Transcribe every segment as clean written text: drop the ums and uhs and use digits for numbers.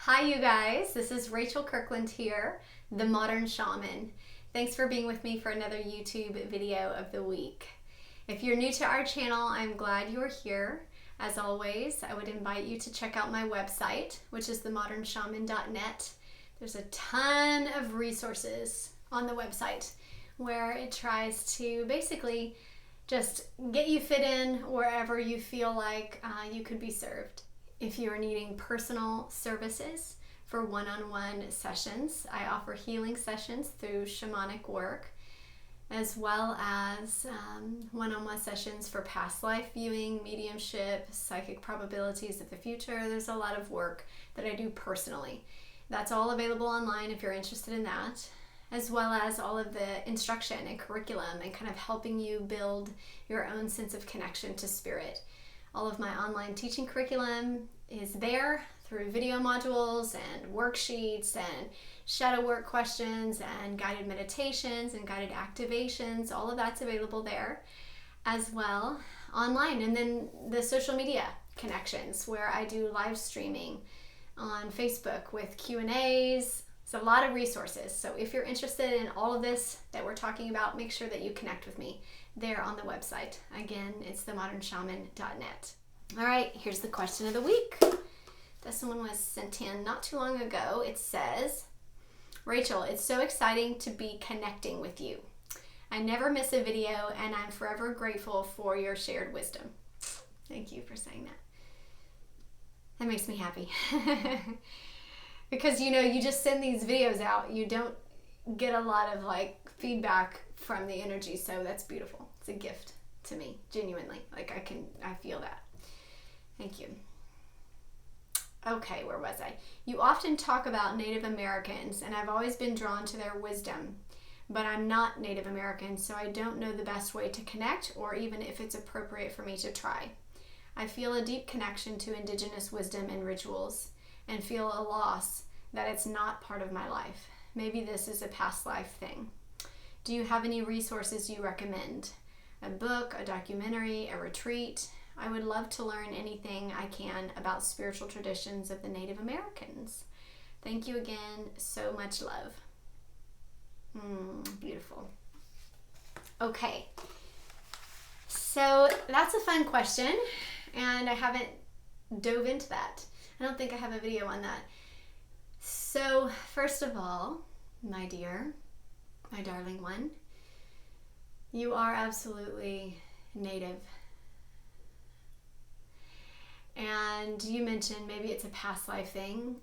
Hi you guys, this is Rachel Kirkland here, the Modern Shaman. Thanks for being with me for another YouTube video of the week. If you're new to our channel, I'm glad you're here. As always, I would invite you to check out my website, which is themodernshaman.net. There's a ton of resources on the website where it tries to basically just get you fit in wherever you feel like you could be served. If you're needing personal services for one-on-one sessions, I offer healing sessions through shamanic work, as well as one-on-one sessions for past life viewing, mediumship, psychic probabilities of the future. There's a lot of work that I do personally. That's all available online if you're interested in that, as well as all of the instruction and curriculum and kind of helping you build your own sense of connection to spirit. All of my online teaching curriculum is there through video modules and worksheets and shadow work questions and guided meditations and guided activations. All of that's available there as well online. And then the social media connections where I do live streaming on Facebook with Q&As. It's a lot of resources. So if you're interested in all of this that we're talking about, make sure that you connect with me there on the website. Again, it's themodernshaman.net. All right, here's the question of the week. This one was sent in not too long ago. It says, Rachel, it's so exciting to be connecting with you. I never miss a video and I'm forever grateful for your shared wisdom. Thank you for saying that. That makes me happy. Because, you just send these videos out. You don't get a lot of feedback from the energy. So that's beautiful. It's a gift to me, genuinely. I feel that. Thank you. Okay, where was I? You often talk about Native Americans, and I've always been drawn to their wisdom. But I'm not Native American, so I don't know the best way to connect or even if it's appropriate for me to try. I feel a deep connection to indigenous wisdom and rituals, and feel a loss that it's not part of my life. Maybe this is a past life thing. Do you have any resources you recommend? A book, a documentary, a retreat? I would love to learn anything I can about spiritual traditions of the Native Americans. Thank you again. So much love. Beautiful. Okay. So that's a fun question, and I haven't dove into that. I don't think I have a video on that. So first of all, my dear, my darling one, you are absolutely Native. And you mentioned maybe it's a past life thing.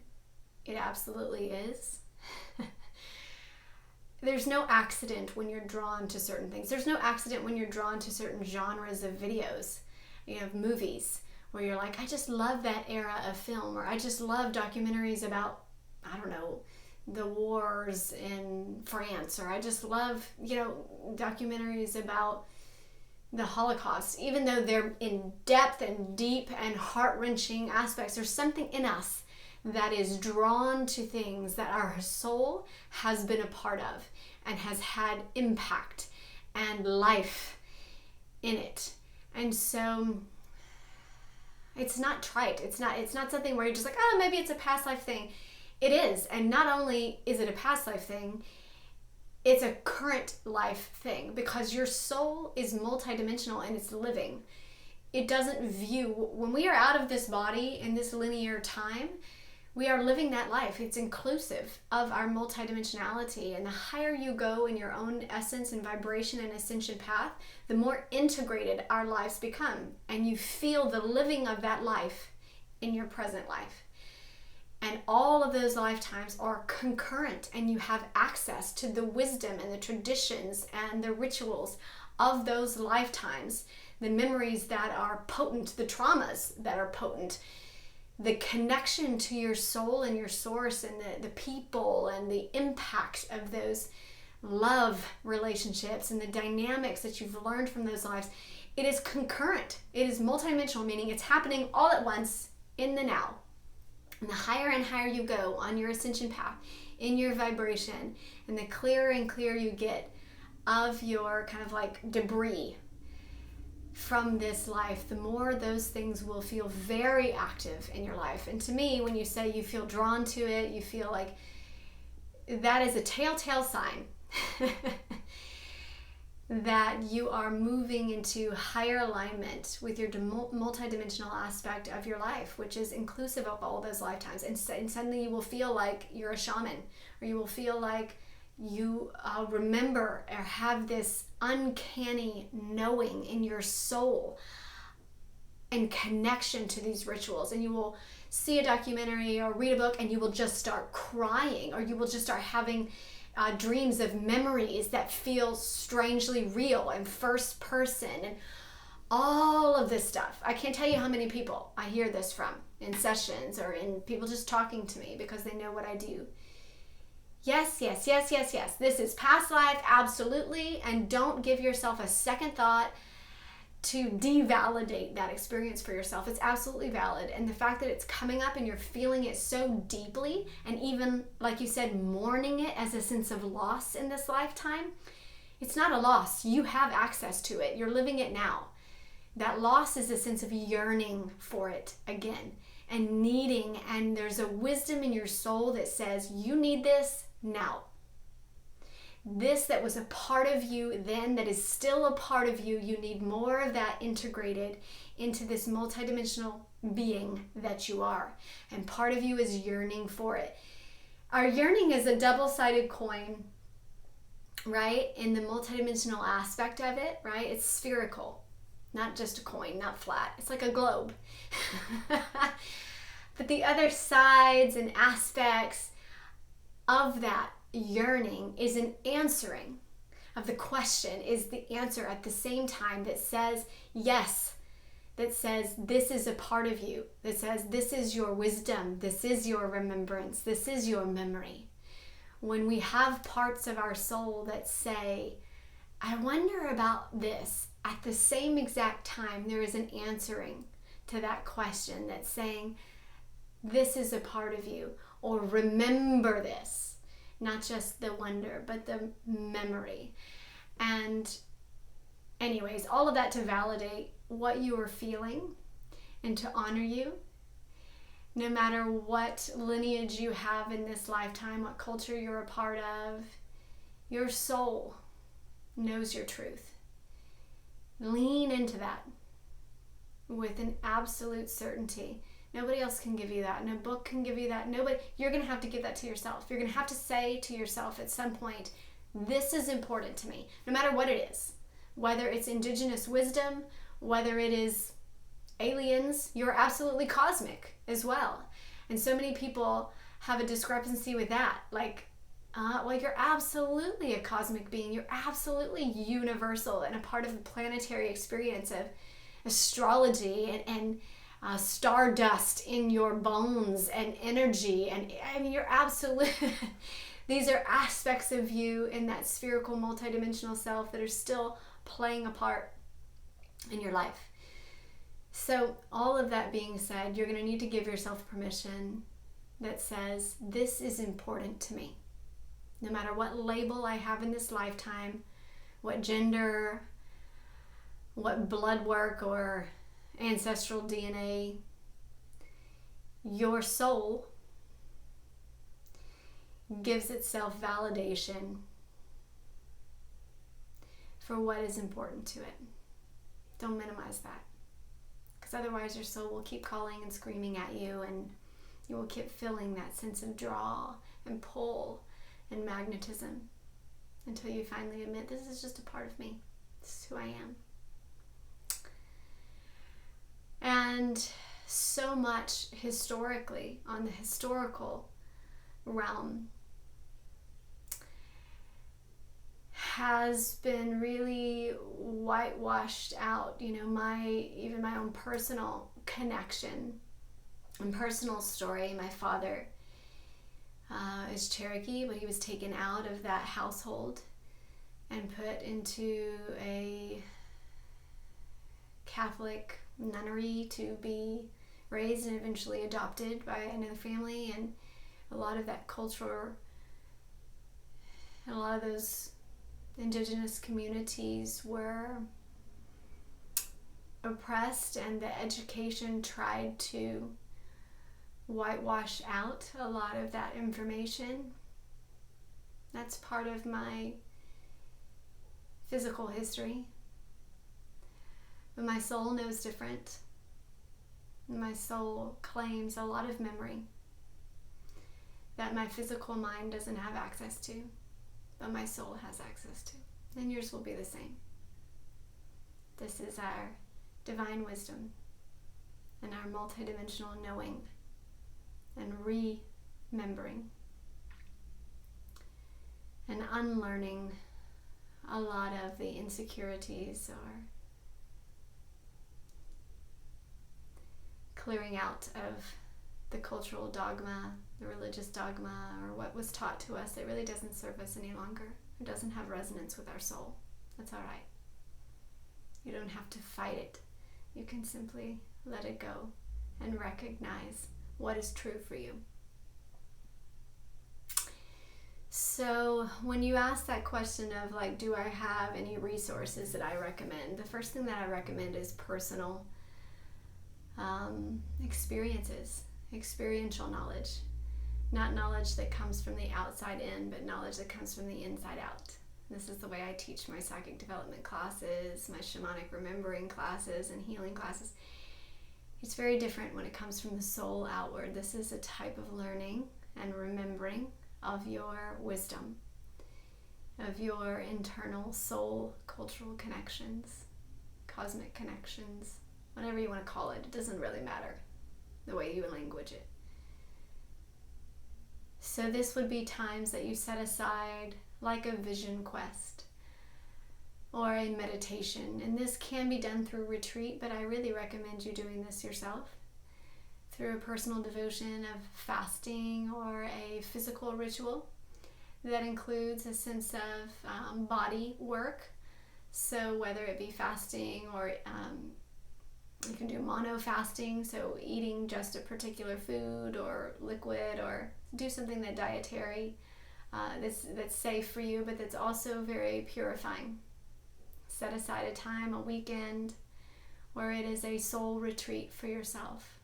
It absolutely is. There's no accident when you're drawn to certain things. There's no accident when you're drawn to certain genres of videos, movies, where you're like, I just love that era of film, or I just love documentaries about, the wars in France, or I just love, documentaries about the Holocaust. Even though they're in depth and deep and heart-wrenching aspects, there's something in us that is drawn to things that our soul has been a part of and has had impact and life in it. And so it's not trite. It's not something where you're just like, oh, maybe it's a past life thing. It is. And not only is it a past life thing, it's a current life thing, because your soul is multidimensional and it's living. It doesn't view, when we are out of this body in this linear time, we are living that life. It's inclusive of our multidimensionality. And the higher you go in your own essence and vibration and ascension path, the more integrated our lives become. And you feel the living of that life in your present life. And all of those lifetimes are concurrent, and you have access to the wisdom and the traditions and the rituals of those lifetimes, the memories that are potent, the traumas that are potent, the connection to your soul and your source and the people and the impact of those love relationships and the dynamics that you've learned from those lives. It is concurrent. It is multidimensional, meaning it's happening all at once in the now. And the higher and higher you go on your ascension path, in your vibration, and the clearer and clearer you get of your kind of debris, from this life, the more those things will feel very active in your life. And to me, when you say you feel drawn to it, you feel like that is a telltale sign that you are moving into higher alignment with your multidimensional aspect of your life, which is inclusive of all those lifetimes. And suddenly you will feel like you're a shaman, or you will feel like you remember or have this uncanny knowing in your soul and connection to these rituals. And you will see a documentary or read a book and you will just start crying, or you will just start having dreams of memories that feel strangely real and first person and all of this stuff. I can't tell you how many people I hear this from in sessions or in people just talking to me because they know what I do. Yes, yes, yes, yes, yes. This is past life, absolutely. And don't give yourself a second thought to devalidate that experience for yourself. It's absolutely valid. And the fact that it's coming up and you're feeling it so deeply, and even, like you said, mourning it as a sense of loss in this lifetime, it's not a loss. You have access to it. You're living it now. That loss is a sense of yearning for it again and needing, and there's a wisdom in your soul that says, you need this now. This that was a part of you then, that is still a part of you, you need more of that integrated into this multidimensional being that you are. And part of you is yearning for it. Our yearning is a double-sided coin, right? In the multidimensional aspect of it, right? It's spherical, not just a coin, not flat. It's like a globe. But the other sides and aspects of that yearning is an answering of the question, is the answer at the same time that says yes, that says this is a part of you, that says this is your wisdom, this is your remembrance, this is your memory. When we have parts of our soul that say, I wonder about this, at the same exact time there is an answering to that question that's saying this is a part of you, or remember this. Not just the wonder, but the memory. And anyways, all of that to validate what you are feeling and to honor you. No matter what lineage you have in this lifetime, what culture you're a part of, your soul knows your truth. Lean into that with an absolute certainty. Nobody else can give you that. No book can give you that. Nobody. You're going to have to give that to yourself. You're going to have to say to yourself at some point, this is important to me, no matter what it is. Whether it's indigenous wisdom, whether it is aliens, you're absolutely cosmic as well. And so many people have a discrepancy with that. Like, well, you're absolutely a cosmic being. You're absolutely universal and a part of the planetary experience of astrology and stardust in your bones and energy. And I mean, you're absolutely, these are aspects of you in that spherical multidimensional self that are still playing a part in your life. So all of that being said, you're going to need to give yourself permission that says, this is important to me. No matter what label I have in this lifetime, what gender, what blood work or ancestral DNA, your soul gives itself validation for what is important to it. Don't minimize that, because otherwise your soul will keep calling and screaming at you, and you will keep feeling that sense of draw and pull and magnetism until you finally admit, this is just a part of me. This is who I am. And so much historically, on the historical realm, has been really whitewashed out. You know, even my own personal connection and personal story. My father is Cherokee, but he was taken out of that household and put into a Catholic nunnery to be raised and eventually adopted by another family. And a lot of that culture, a lot of those indigenous communities were oppressed, and the education tried to whitewash out a lot of that information. That's part of my physical history. But my soul knows different. My soul claims a lot of memory that my physical mind doesn't have access to, but my soul has access to. And yours will be the same. This is our divine wisdom and our multidimensional knowing and remembering and unlearning a lot of the insecurities, or clearing out of the cultural dogma, the religious dogma, or what was taught to us that really doesn't serve us any longer. It doesn't have resonance with our soul. That's all right. You don't have to fight it. You can simply let it go and recognize what is true for you. So when you ask that question of like, do I have any resources that I recommend? The first thing that I recommend is personal experiences, experiential knowledge. Not knowledge that comes from the outside in, but knowledge that comes from the inside out. This is the way I teach my psychic development classes, my shamanic remembering classes, and healing classes. It's very different when it comes from the soul outward. This is a type of learning and remembering of your wisdom, of your internal soul cultural connections, cosmic connections, whatever you want to call it. It doesn't really matter the way you language it. So this would be times that you set aside like a vision quest or a meditation. And this can be done through retreat, but I really recommend you doing this yourself through a personal devotion of fasting or a physical ritual that includes a sense of body work. So whether it be fasting or you can do mono fasting, so eating just a particular food or liquid, or do something that dietary that's safe for you, but that's also very purifying. Set aside a time, a weekend, where it is a soul retreat for yourself,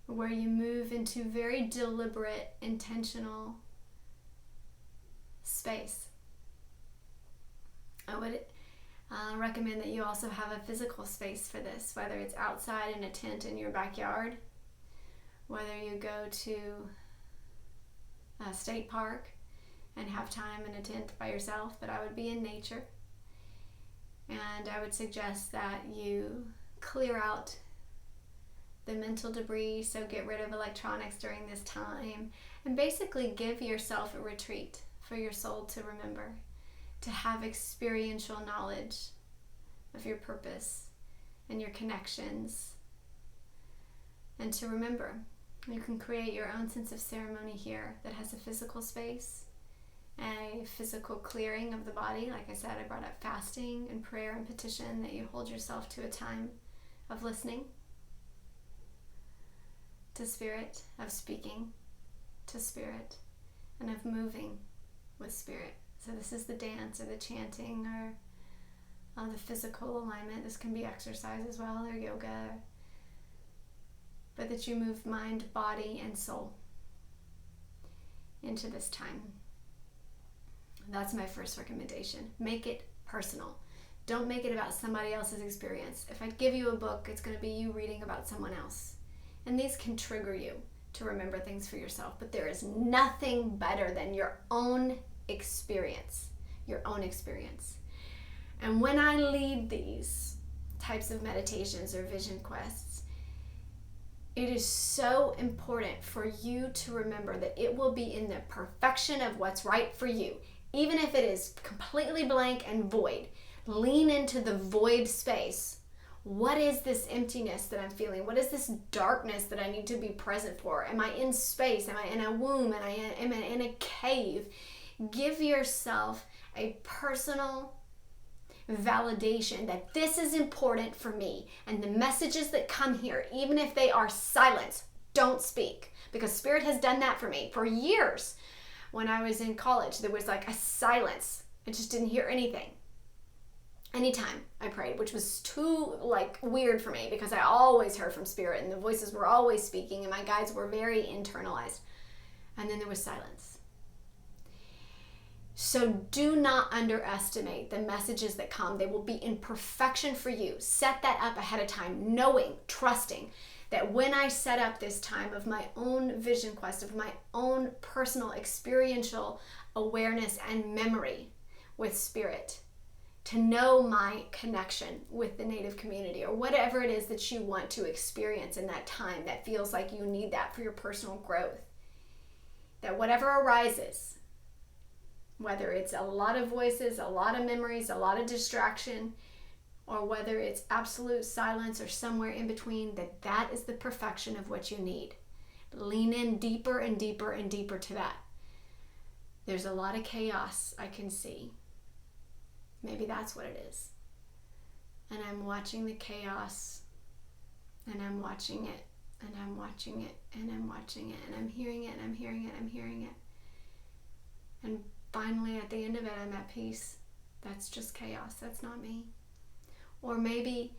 where you move into very deliberate, intentional space. I would recommend that you also have a physical space for this, whether it's outside in a tent in your backyard, whether you go to a state park and have time in a tent by yourself, but I would be in nature. And I would suggest that you clear out the mental debris, so get rid of electronics during this time, and basically give yourself a retreat for your soul to remember, to have experiential knowledge of your purpose and your connections, and to remember. You can create your own sense of ceremony here that has a physical space, a physical clearing of the body. Like I said, I brought up fasting and prayer and petition, that you hold yourself to a time of listening to spirit, of speaking to spirit, and of moving with spirit. So this is the dance or the chanting or the physical alignment. This can be exercise as well, or yoga, but that you move mind, body, and soul into this time. That's my first recommendation. Make it personal. Don't make it about somebody else's experience. If I give you a book, it's going to be you reading about someone else. And these can trigger you to remember things for yourself, but there is nothing better than your own experience. Your own experience. And when I lead these types of meditations or vision quests, it is so important for you to remember that it will be in the perfection of what's right for you. Even if it is completely blank and void, lean into the void space. What is this emptiness that I'm feeling? What is this darkness that I need to be present for? Am I in space? Am I in a womb? Am I in a cave? Give yourself a personal validation that this is important for me, and the messages that come here, even if they are silence, don't speak, because spirit has done that for me for years. When I was in college, there was like a silence. I just didn't hear anything, anytime I prayed, which was too weird for me because I always heard from Spirit and the voices were always speaking and my guides were very internalized. And then there was silence. So do not underestimate the messages that come. They will be in perfection for you. Set that up ahead of time, knowing, trusting that when I set up this time of my own vision quest, of my own personal experiential awareness and memory with Spirit, to know my connection with the Native community or whatever it is that you want to experience in that time that feels like you need that for your personal growth, that whatever arises, whether it's a lot of voices, a lot of memories, a lot of distraction, or whether it's absolute silence or somewhere in between, that is the perfection of what you need. Lean in deeper and deeper and deeper to that. There's a lot of chaos I can see. Maybe that's what it is. And I'm watching the chaos, and I'm watching it, and I'm watching it, and I'm watching it, and I'm hearing it, and I'm hearing it, I'm hearing it. And finally, at the end of it, I'm at peace. That's just chaos. That's not me. Or maybe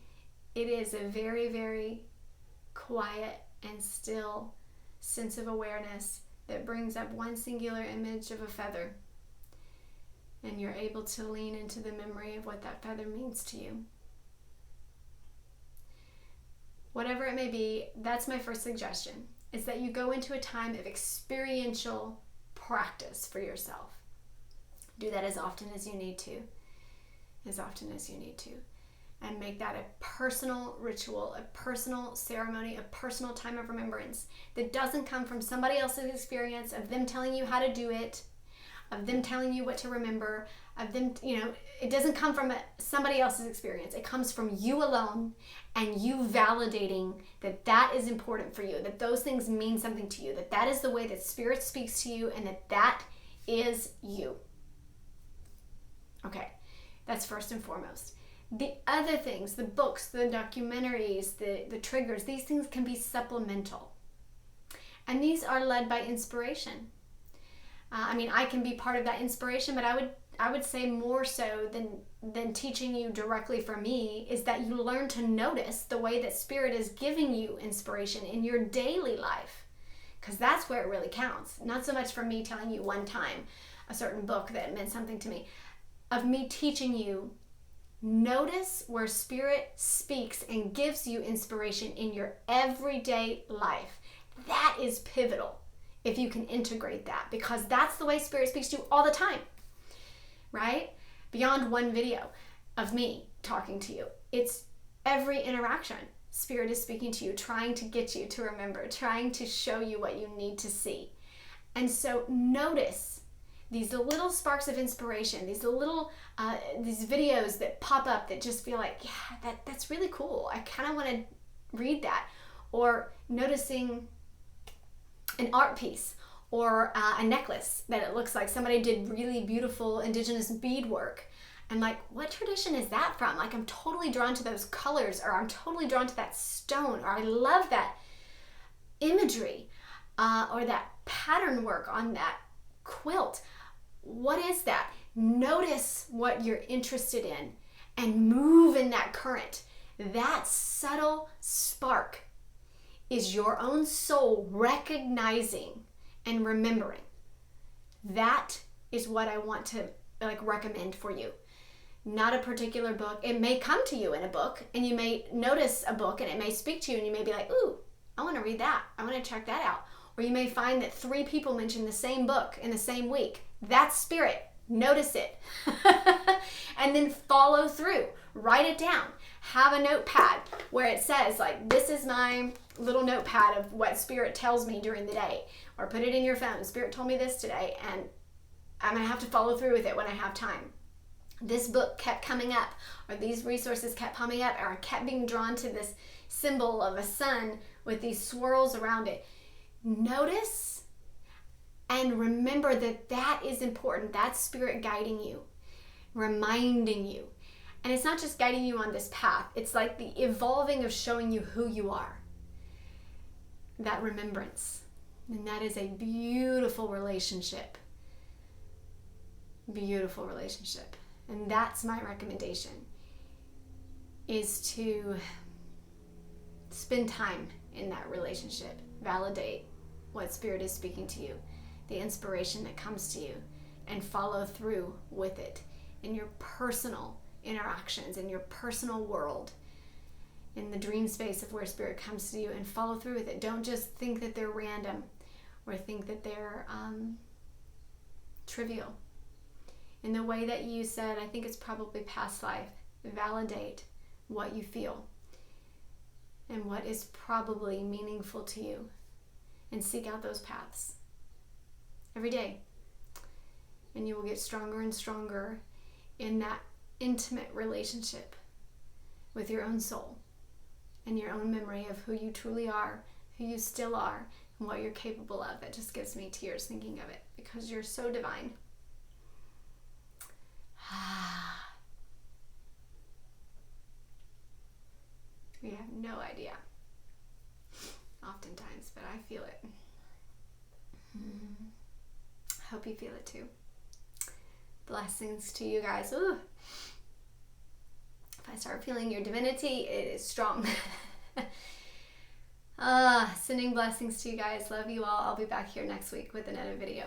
it is a very, very quiet and still sense of awareness that brings up one singular image of a feather. And you're able to lean into the memory of what that feather means to you. Whatever it may be, that's my first suggestion, is that you go into a time of experiential practice for yourself. Do that as often as you need to. As often as you need to. And make that a personal ritual, a personal ceremony, a personal time of remembrance that doesn't come from somebody else's experience of them telling you how to do it, of them telling you what to remember, of them, it doesn't come from somebody else's experience. It comes from you alone and you validating that is important for you, that those things mean something to you, that is the way that Spirit speaks to you, and that is you. Okay, that's first and foremost. The other things, the books, the documentaries, the triggers, these things can be supplemental. And these are led by inspiration. I can be part of that inspiration, but I would say more so than teaching you directly from me is that you learn to notice the way that Spirit is giving you inspiration in your daily life. Because that's where it really counts. Not so much from me telling you one time a certain book that meant something to me. Of me teaching you, notice where Spirit speaks and gives you inspiration in your everyday life. That is pivotal. If you can integrate that, because that's the way Spirit speaks to you all the time, right? Beyond one video of me talking to you, it's every interaction. Spirit is speaking to you, trying to get you to remember, trying to show you what you need to see. And so notice these little sparks of inspiration, these little these videos that pop up that just feel like, yeah, that's really cool. I kind of want to read that. Or noticing an art piece or a necklace that it looks like somebody did really beautiful indigenous beadwork. And what tradition is that from? I'm totally drawn to those colors, or I'm totally drawn to that stone, or I love that imagery, or that pattern work on that quilt. What is that? Notice what you're interested in and move in that current. That subtle spark is your own soul recognizing and remembering. That is what I want to recommend for you. Not a particular book. It may come to you in a book, and you may notice a book and it may speak to you, and you may be like, ooh, I want to read that. I want to check that out. Or you may find that 3 people mention the same book in the same week. That's Spirit. Notice it. And then follow through. Write it down. Have a notepad where it says, this is my little notepad of what Spirit tells me during the day. Or put it in your phone. Spirit told me this today, and I'm going to have to follow through with it when I have time. This book kept coming up, or these resources kept coming up, or I kept being drawn to this symbol of a sun with these swirls around it. Notice and remember that is important. That's Spirit guiding you, reminding you. And it's not just guiding you on this path. It's like the evolving of showing you who you are. That remembrance. And that is a beautiful relationship. Beautiful relationship. And that's my recommendation. is to spend time in that relationship. Validate what Spirit is speaking to you, the inspiration that comes to you, and follow through with it in your personal interactions, in your personal world, in the dream space of where Spirit comes to you, and follow through with it. Don't just think that they're random or think that they're trivial. In the way that you said, I think it's probably past life, validate what you feel and what is probably meaningful to you, and seek out those paths every day. And you will get stronger and stronger in that intimate relationship with your own soul and your own memory of who you truly are, who you still are, and what you're capable of. It just gives me tears thinking of it, because you're so divine. We have no idea oftentimes, but I feel it. Hope you feel it too. Blessings to you guys. Ooh. If I start feeling your divinity, it is strong. Sending blessings to you guys. Love you all. I'll be back here next week with another video.